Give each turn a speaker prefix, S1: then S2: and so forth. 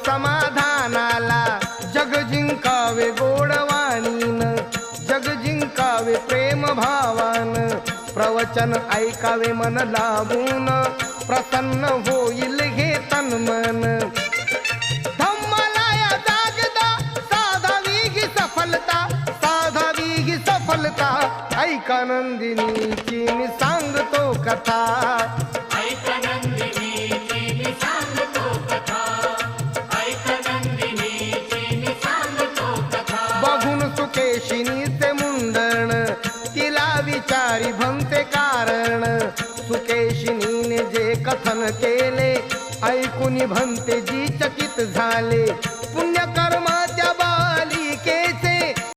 S1: समाधानाला, जग जिंकावे गोडवाणीन, जग जिंकावे प्रेम भावान, प्रवचन ऐकावे मन लावून, प्रसन्न होईल हे तन मन. धम्माला जागदा साधावी ही सफलता, साधावी ही सफलता, ऐका नंदिनीची मी सांगतो कथा.
S2: ऐका नंदिनीची मी सांगतो कथा, ऐका नंदिनीची मी सांगतो कथा.
S1: बघून सुकेशिनीचे मुंडण, तिला विचारी भंते कारण, सुकेशिनीने जे कथन केले, ऐकून भंतेजी चकित झाले.